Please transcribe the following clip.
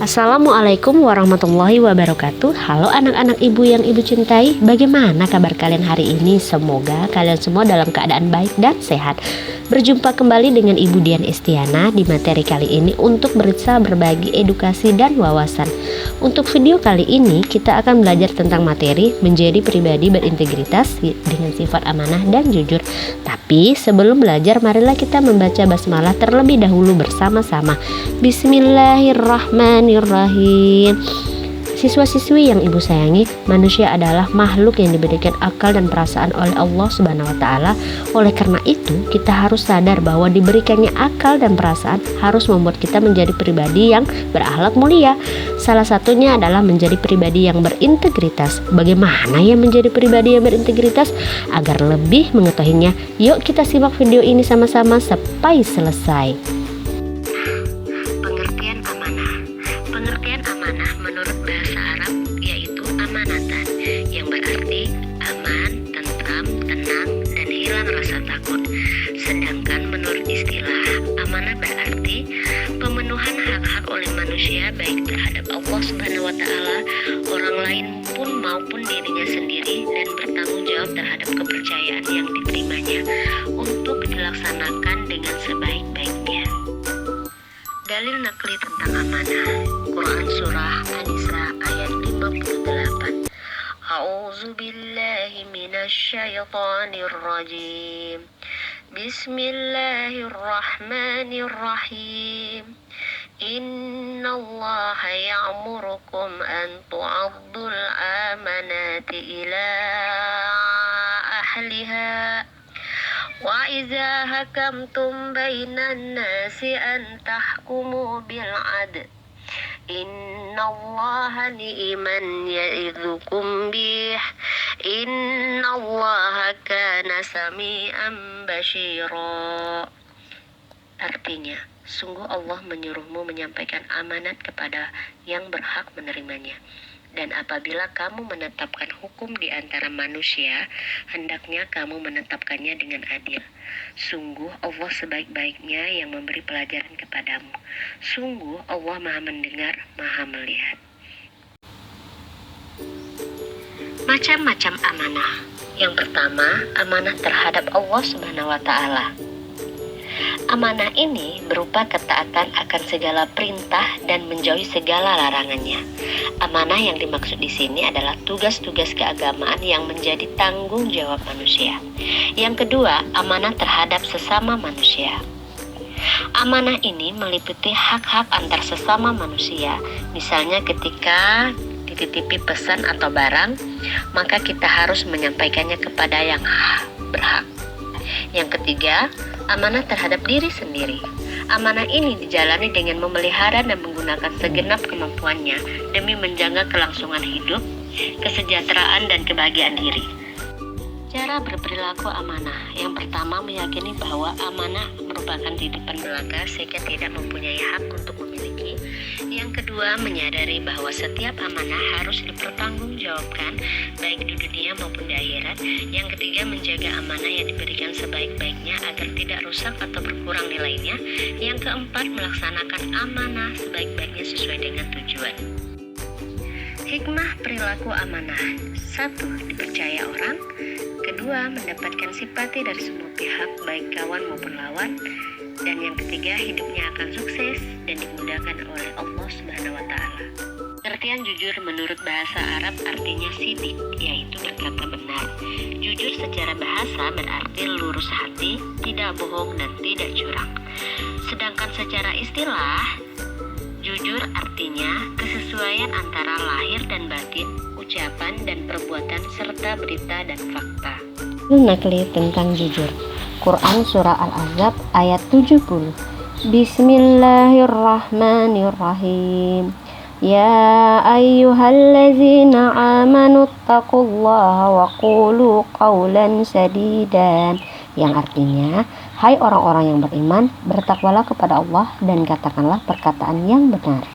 Assalamualaikum warahmatullahi wabarakatuh. Halo anak-anak ibu yang ibu cintai, bagaimana kabar kalian hari ini? Semoga kalian semua dalam keadaan baik dan sehat. Berjumpa kembali dengan Ibu Dian Estiana di materi kali ini untuk berusaha berbagi edukasi dan wawasan. Untuk video kali ini kita akan belajar tentang materi menjadi pribadi berintegritas dengan sifat amanah dan jujur. Tapi sebelum belajar, marilah kita membaca basmalah terlebih dahulu bersama-sama. Bismillahirrahmanirrahim. Siswa-siswi yang ibu sayangi, manusia adalah makhluk yang diberikan akal dan perasaan oleh Allah Subhanahu wa Ta'ala. Oleh karena itu, kita harus sadar bahwa diberikannya akal dan perasaan harus membuat kita menjadi pribadi yang berakhlak mulia. Salah satunya adalah menjadi pribadi yang berintegritas. Bagaimana ya menjadi pribadi yang berintegritas? Agar lebih mengetahuinya, yuk kita simak video ini sama-sama sampai selesai. Pengertian amanah menurut bahasa Arab yaitu amanatan, yang berarti aman, tentram, tenang, dan hilang rasa takut. Sedangkan menurut istilah, amanah berarti pemenuhan hak-hak oleh manusia baik terhadap Allah Subhanahu wa Ta'ala, orang lain pun maupun dirinya sendiri, dan bertanggung jawab terhadap kepercayaan yang diterimanya untuk dilaksanakan dengan sebaik-baiknya. Dalil nakli tentang amanah, Quran Surah An-Nisa ayat 58. A'udzu billahi minasyaitonir rajim. Bismillahirrahmanirrahim. Innallaha ya'murukum an tu'addul amanati ila ahliha wa idza hakamtum bainan nasi an tahkumu bil adl. Innallaha ni'man ya'idzukum bih. Innallaha kana sami'an basyira. Artinya, sungguh Allah menyuruhmu menyampaikan amanat kepada yang berhak menerimanya. Dan apabila kamu menetapkan hukum di antara manusia, hendaknya kamu menetapkannya dengan adil. Sungguh Allah sebaik-baiknya yang memberi pelajaran kepadamu. Sungguh Allah Maha mendengar, Maha melihat. Macam-macam amanah. Yang pertama, amanah terhadap Allah Subhanahu wa Ta'ala. Amanah ini berupa ketaatan akan segala perintah dan menjauhi segala larangannya. Amanah yang dimaksud di sini adalah tugas-tugas keagamaan yang menjadi tanggung jawab manusia. Yang kedua, amanah terhadap sesama manusia. Amanah ini meliputi hak-hak antar sesama manusia. Misalnya ketika dititipi pesan atau barang, maka kita harus menyampaikannya kepada yang berhak. Yang ketiga, amanah terhadap diri sendiri. Amanah ini dijalani dengan memelihara dan menggunakan segenap kemampuannya demi menjaga kelangsungan hidup, kesejahteraan, dan kebahagiaan diri. Cara berperilaku amanah. Yang pertama, meyakini bahwa amanah merupakan titipan belaka sehingga tidak mempunyai hak untuk memiliki. Yang kedua, menyadari bahwa setiap amanah harus dipertanggungjawabkan baik di dunia maupun di akhirat. Yang ketiga, menjaga amanah yang diberikan sebaik-baiknya agar tidak rusak atau berkurang nilainya. Yang keempat, melaksanakan amanah sebaik-baiknya sesuai dengan tujuan. Hikmah perilaku amanah. 1. Dipercaya orang. Kedua, mendapatkan simpati dari semua pihak, baik kawan maupun lawan. Dan yang ketiga, hidupnya akan sukses dan dimudahkan oleh Allah Subhanahu wa Ta'ala. Pengertian jujur menurut bahasa Arab artinya sidik, yaitu berkata benar. Jujur secara bahasa berarti lurus hati, tidak bohong dan tidak curang. Sedangkan secara istilah, jujur artinya kesesuaian antara lahir dan batin, ucapan dan perbuatan serta berita dan fakta. Nakli tentang jujur. Quran Surah Al-Ahzab ayat 70. Bismillahirrahmanirrahim. Ya ayyuhallazina amanu taqullaha wa qulu qawlan sadidan. Yang artinya, hai orang-orang yang beriman, bertakwalah kepada Allah dan katakanlah perkataan yang benar.